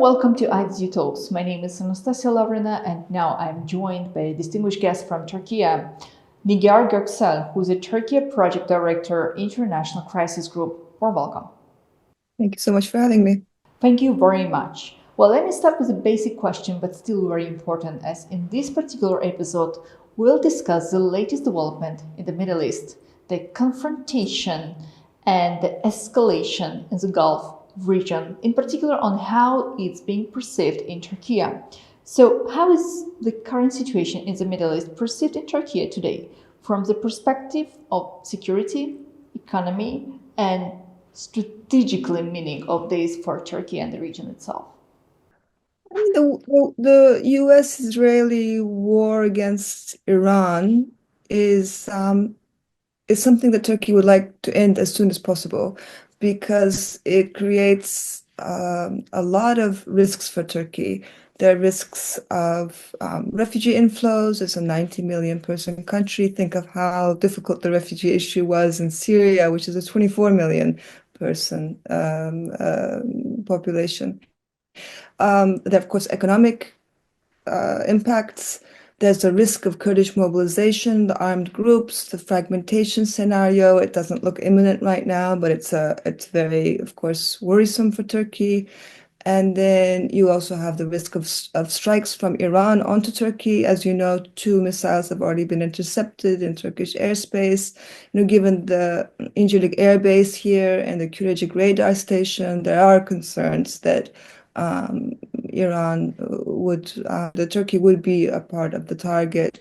welcome to IDDTalks. My name is Anastasia Lavrina, and now I'm joined by a distinguished guest from Turkey, Nigar Göksel, who is a Turkey Project Director, International Crisis Group. Warm welcome. Thank you so much for having me. Thank you very much. Well, let me start with a basic question, but still very important, as in this particular episode, we'll discuss the latest development in the Middle East, the confrontation and the escalation in the Gulf region, in particular on how it's being perceived in Turkey. So how is the current situation in the Middle East perceived in Turkey today from the perspective of security, economy, and strategically meaning of this for Turkey and the region itself? I mean, the U.S.-Israeli war against Iran is something that Turkey would like to end as soon as possible because it creates a lot of risks for Turkey. There are risks of refugee inflows. It's a 90 million person country. Think of how difficult the refugee issue was in Syria, which is a 24 million person population. There are, of course, economic impacts. There's the risk of Kurdish mobilization, the armed groups, the fragmentation scenario. It doesn't look imminent right now, but it's very, of course, worrisome for Turkey. And then you also have the risk of strikes from Iran onto Turkey. As you know, 2 missiles have already been intercepted in Turkish airspace. Given the Incirlik Air Base here and the Kürecik radar station, there are concerns that the Turkey would be a part of the targets.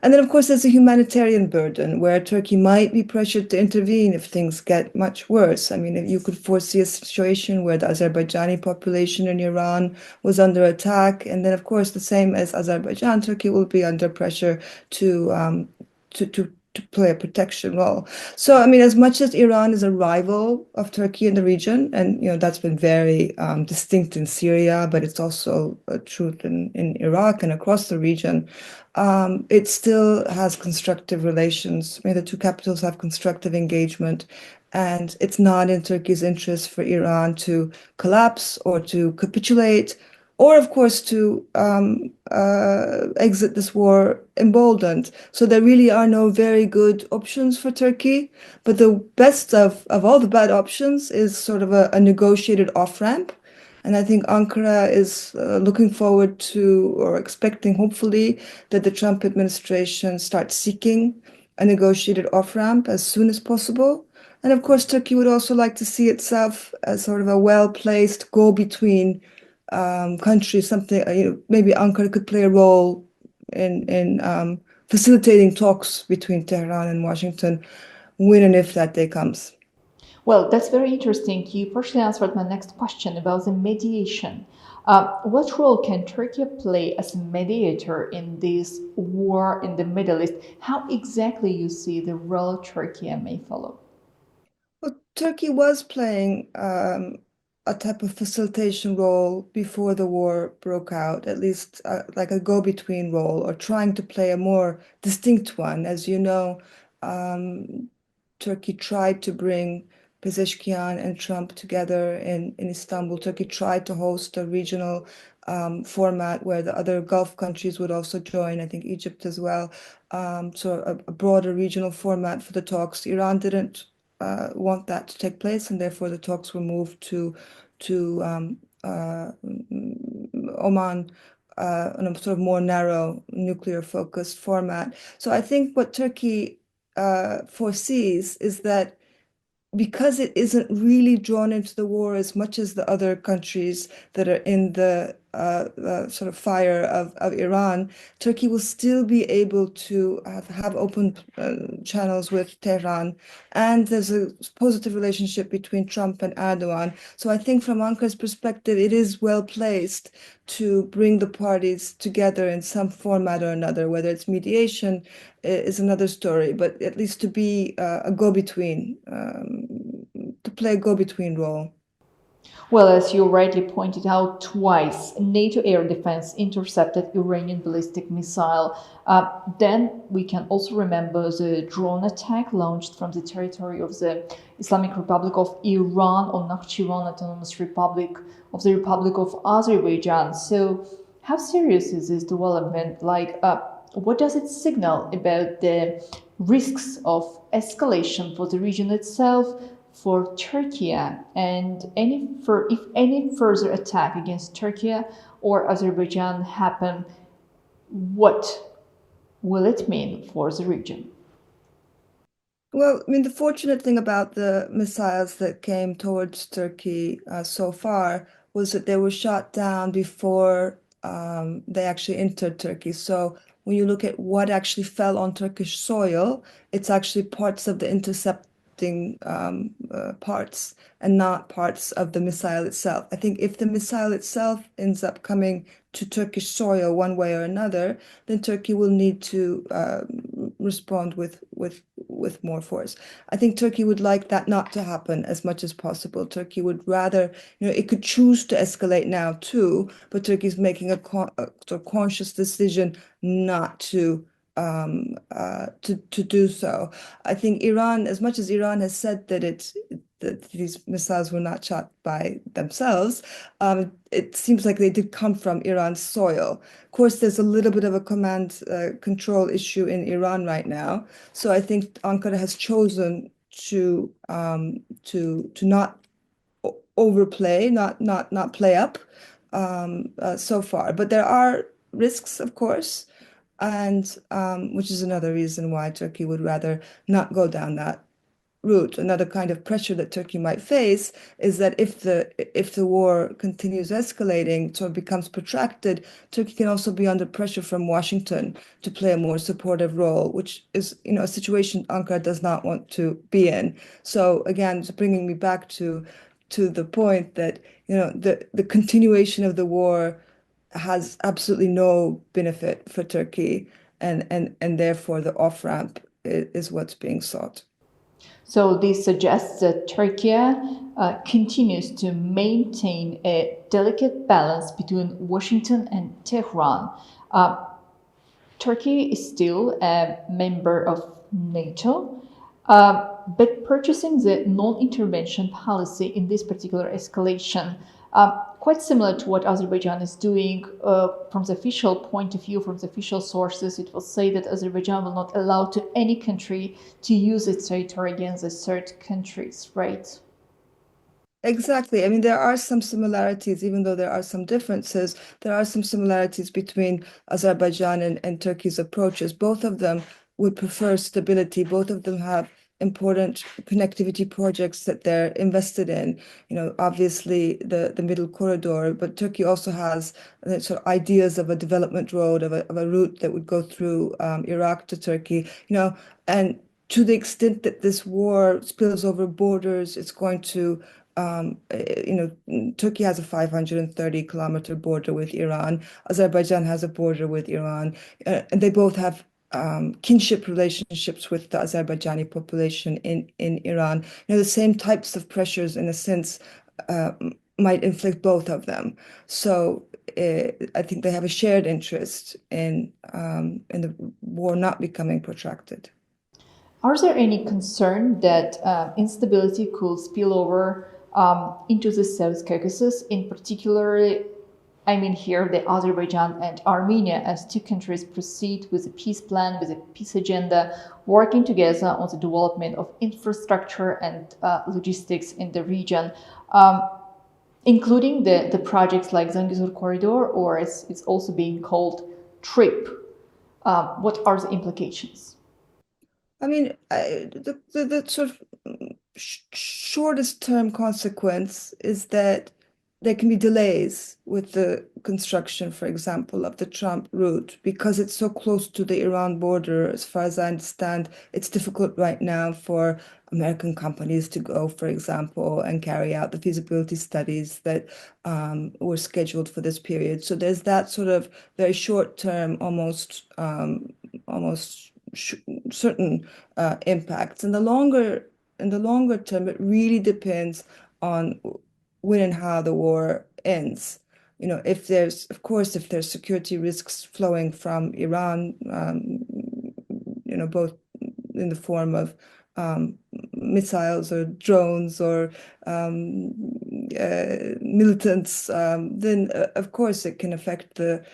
And then, of course, there's a humanitarian burden where Turkey might be pressured to intervene if things get much worse. I mean, if you could foresee a situation where the Azerbaijani population in Iran was under attack, and then, of course, the same as Azerbaijan, Turkey will be under pressure to play a protection role. So, I mean, as much as Iran is a rival of Turkey in the region, and that's been very distinct in Syria, but it's also a truth in Iraq and across the region, it still has constructive relations. I mean, the 2 capitals have constructive engagement, and it's not in Turkey's interest for Iran to collapse or to capitulate, or, of course, to exit this war emboldened. So there really are no very good options for Turkey. But the best of all the bad options is sort of a negotiated off-ramp. And I think Ankara is looking forward to, or expecting, hopefully, that the Trump administration starts seeking a negotiated off-ramp as soon as possible. And of course, Turkey would also like to see itself as sort of a well-placed go-between country, something, maybe Ankara could play a role in facilitating talks between Tehran and Washington when and if that day comes. Well, that's very interesting. You partially answered my next question about the mediation. What role can Turkey play as a mediator in this war in the Middle East? How exactly you see the role Turkey may follow? Well, Turkey was playing a type of facilitation role before the war broke out, at least like a go-between role, or trying to play a more distinct one. As you know, Turkey tried to bring Pezeshkian and Trump together in Istanbul. Turkey tried to host a regional format where the other Gulf countries would also join, I think Egypt as well. So a broader regional format for the talks. Iran didn't want that to take place, and therefore the talks were moved to Oman in a sort of more narrow nuclear-focused format. So I think what Turkey foresees is that because it isn't really drawn into the war as much as the other countries that are in the sort of fire of Iran, Turkey will still be able to have open channels with Tehran. And there's a positive relationship between Trump and Erdogan. So I think from Ankara's perspective, it is well placed to bring the parties together in some format or another, whether it's mediation is another story, but at least to be a go-between, to play a go-between role. Well, as you rightly pointed out, twice NATO air defense intercepted Iranian ballistic missile. Then we can also remember the drone attack launched from the territory of the Islamic Republic of Iran on Nakhchivan Autonomous Republic of the Republic of Azerbaijan. So, how serious is this development? What does it signal about the risks of escalation for the region itself, for Turkey, and if any further attack against Turkey or Azerbaijan happen, what will it mean for the region? Well, I mean, the fortunate thing about the missiles that came towards Turkey so far was that they were shot down before they actually entered Turkey. So when you look at what actually fell on Turkish soil, it's actually parts of the intercepting parts and not parts of the missile itself. I think if the missile itself ends up coming to Turkish soil one way or another, then Turkey will need to respond with more force. I think Turkey would like that not to happen as much as possible. Turkey would rather, it could choose to escalate now too, but Turkey's making a sort of conscious decision not to do so. I think Iran, as much as Iran has said that these missiles were not shot by themselves, it seems like they did come from Iran's soil. Of course, there's a little bit of a command control issue in Iran right now. So I think Ankara has chosen to not overplay, not play up so far. But there are risks, of course, and which is another reason why Turkey would rather not go down that route. Another kind of pressure that Turkey might face is that if the war continues escalating, so it becomes protracted, Turkey can also be under pressure from Washington to play a more supportive role, which is, a situation Ankara does not want to be in. So again, it's bringing me back to the point that, the continuation of the war has absolutely no benefit for Turkey, and therefore the off-ramp is what's being sought. So this suggests that Turkey continues to maintain a delicate balance between Washington and Tehran. Uh, Turkey is still a member of NATO, but purchasing the non-intervention policy in this particular escalation, quite similar to what Azerbaijan is doing from the official point of view, from the official sources, it will say that Azerbaijan will not allow to any country to use its territory against the third countries, right? Exactly. I mean, there are some similarities, even though there are some differences. There are some similarities between Azerbaijan and Turkey's approaches. Both of them would prefer stability. Both of them have important connectivity projects that they're invested in. Obviously the middle corridor, but Turkey also has sort of ideas of a development road, of a route that would go through Iraq to Turkey. And to the extent that this war spills over borders, it's going to Turkey has a 530-kilometer border with Iran. Azerbaijan has a border with Iran, and they both have kinship relationships with the Azerbaijani population in Iran. The same types of pressures, in a sense, uh, might inflict both of them. So I think they have a shared interest in the war not becoming protracted. Are there any concern that instability could spill over into the South Caucasus, in particular? I mean, here the Azerbaijan and Armenia, as two countries proceed with a peace plan, with a peace agenda, working together on the development of infrastructure and logistics in the region, including the projects like Zangezur Corridor, or as it's also being called, TRIP. What are the implications? I mean, the sort of shortest term consequence is that there can be delays with the construction, for example, of the Trump route because it's so close to the Iran border. As far as I understand, it's difficult right now for American companies to go, for example, and carry out the feasibility studies that were scheduled for this period. So there's that sort of very short term, almost certain impacts. In the longer term, it really depends on when and how the war ends. If there's security risks flowing from Iran, both in the form of missiles or drones or militants, then of course it can affect the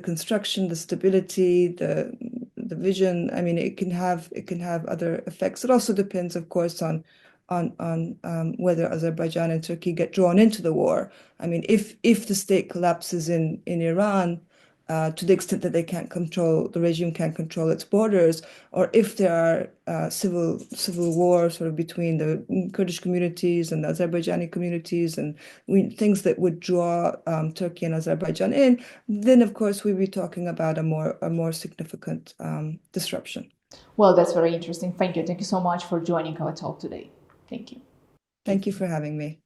construction, the stability, the vision. I mean, it can have other effects. It also depends, of course, on whether Azerbaijan and Turkey get drawn into the war. I mean, if the state collapses in Iran, to the extent that the regime can't control its borders, or if there are civil war sort of between the Kurdish communities and the Azerbaijani communities, and things that would draw Turkey and Azerbaijan in, then of course we'd be talking about a more significant disruption. Well, that's very interesting. Thank you. Thank you so much for joining our talk today. Thank you. Thank you for having me.